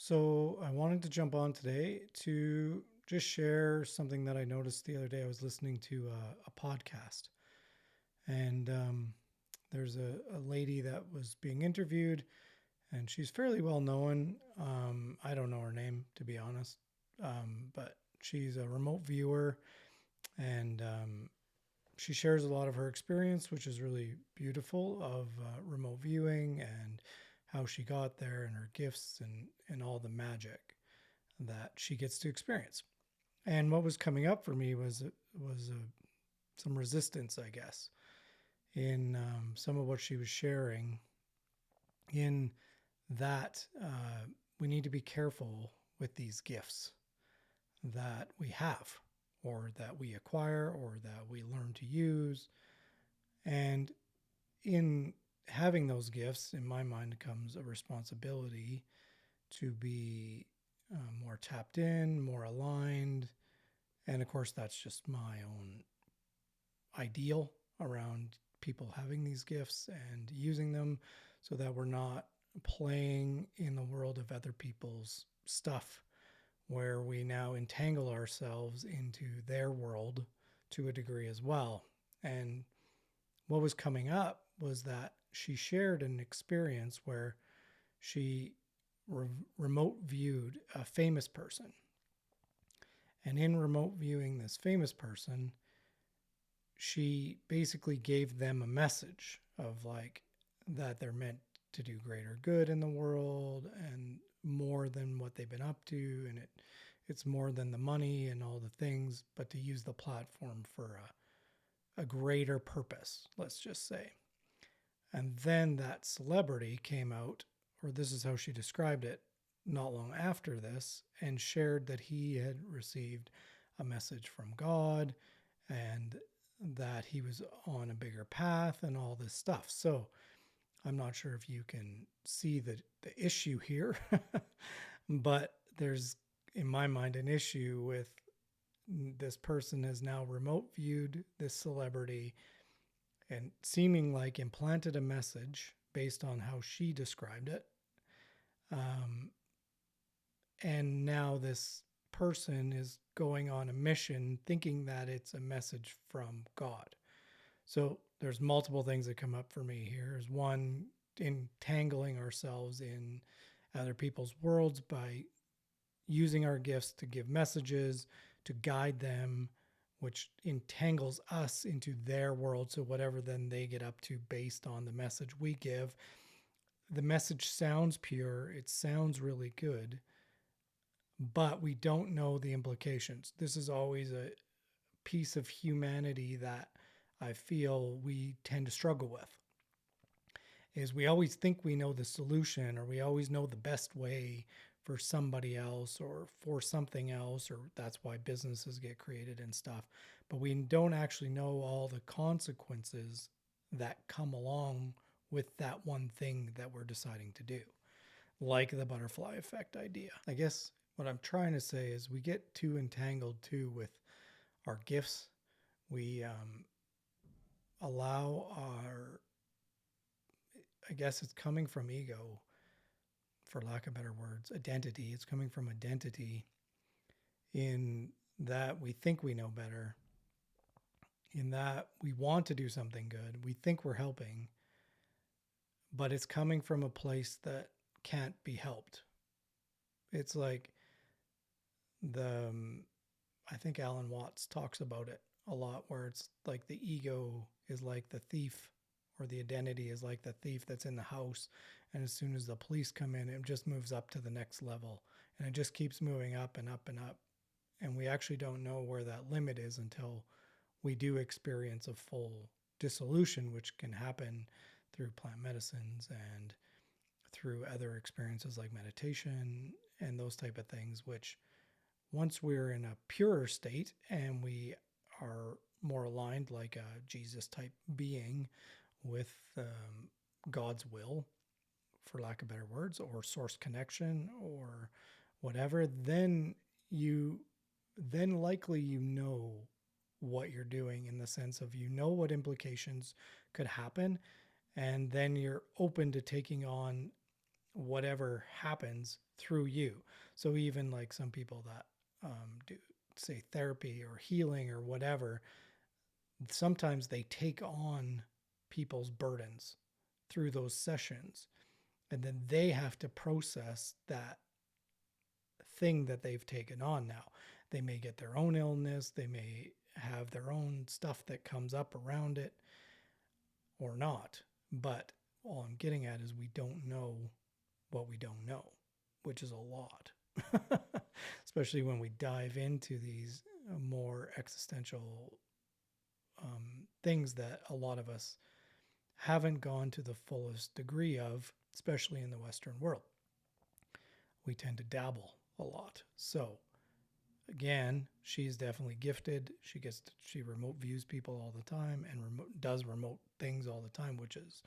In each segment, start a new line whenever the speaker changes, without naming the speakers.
So I wanted to jump on today to just share something that I noticed the other day. I was listening to a podcast, and there's a lady that was being interviewed, and she's fairly well known. I don't know her name, to be honest, but she's a remote viewer, and she shares a lot of her experience, which is really beautiful of remote viewing and how she got there and her gifts and all the magic that she gets to experience. And what was coming up for me was some resistance, I guess, in some of what she was sharing. In that we need to be careful with these gifts that we have, or that we acquire, or that we learn to use. And in having those gifts, in my mind, comes a responsibility to be more tapped in, more aligned. And of course, that's just my own ideal around people having these gifts and using them so that we're not playing in the world of other people's stuff where we now entangle ourselves into their world to a degree as well. And what was coming up was that she shared an experience where she remote viewed a famous person. And in remote viewing this famous person, she basically gave them a message of like that they're meant to do greater good in the world and more than what they've been up to, and it's more than the money and all the things, but to use the platform for a greater purpose, let's just say. And then that celebrity came out, or this is how she described it, not long after this, and shared that he had received a message from God and that he was on a bigger path and all this stuff. So I'm not sure if you can see the issue here, but there's, in my mind, an issue with this person has now remote viewed this celebrity and seeming like implanted a message based on how she described it. And now this person is going on a mission thinking that it's a message from God. So there's multiple things that come up for me here. There's one, entangling ourselves in other people's worlds by using our gifts to give messages, to guide them, which entangles us into their world. So whatever then they get up to based on the message we give, the message sounds pure, it sounds really good, but we don't know the implications. This is always a piece of humanity that I feel we tend to struggle with. Is we always think we know the solution, or we always know the best way for somebody else or for something else, or that's why businesses get created and stuff. But we don't actually know all the consequences that come along with that one thing that we're deciding to do, like the butterfly effect idea. I guess what I'm trying to say is we get too entangled too with our gifts. We allow our, I guess it's coming from ego, for lack of better words, identity. It's coming from identity in that we think we know better, in that we want to do something good. We think we're helping, but it's coming from a place that can't be helped. It's like the, I think Alan Watts talks about it a lot, where it's like the ego is like the thief, or the identity is like the thief that's in the house. And as soon as the police come in, it just moves up to the next level, and it just keeps moving up and up and up. And we actually don't know where that limit is until we do experience a full dissolution, which can happen through plant medicines and through other experiences like meditation and those type of things, which once we're in a purer state and we are more aligned like a Jesus type being with God's will, for lack of better words, or source connection or whatever, then likely you know what you're doing, in the sense of you know what implications could happen, and then you're open to taking on whatever happens through you. So even like some people that do say therapy or healing or whatever, sometimes they take on people's burdens through those sessions, and then they have to process that thing that they've taken on now. They may get their own illness, they may have their own stuff that comes up around it or not. But all I'm getting at is we don't know what we don't know, which is a lot. Especially when we dive into these more existential things that a lot of us haven't gone to the fullest degree of, especially in the Western world. We tend to dabble a lot. So again, she's definitely gifted. She remote views people all the time and does remote things all the time, which is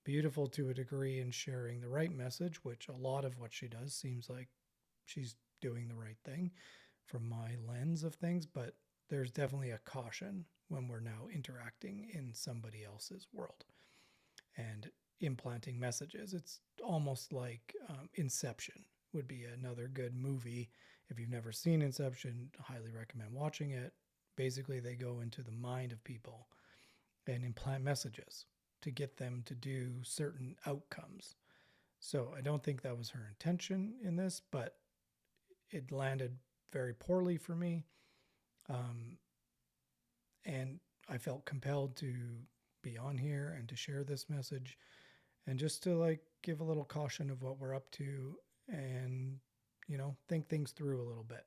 beautiful to a degree in sharing the right message, which a lot of what she does seems like she's doing the right thing from my lens of things. But there's definitely a caution when we're now interacting in somebody else's world and implanting messages. It's almost like Inception would be another good movie. If you've never seen Inception, highly recommend watching it. Basically, they go into the mind of people and implant messages to get them to do certain outcomes. So I don't think that was her intention in this, but it landed very poorly for me. And I felt compelled to be on here and to share this message and just to like give a little caution of what we're up to and, think things through a little bit.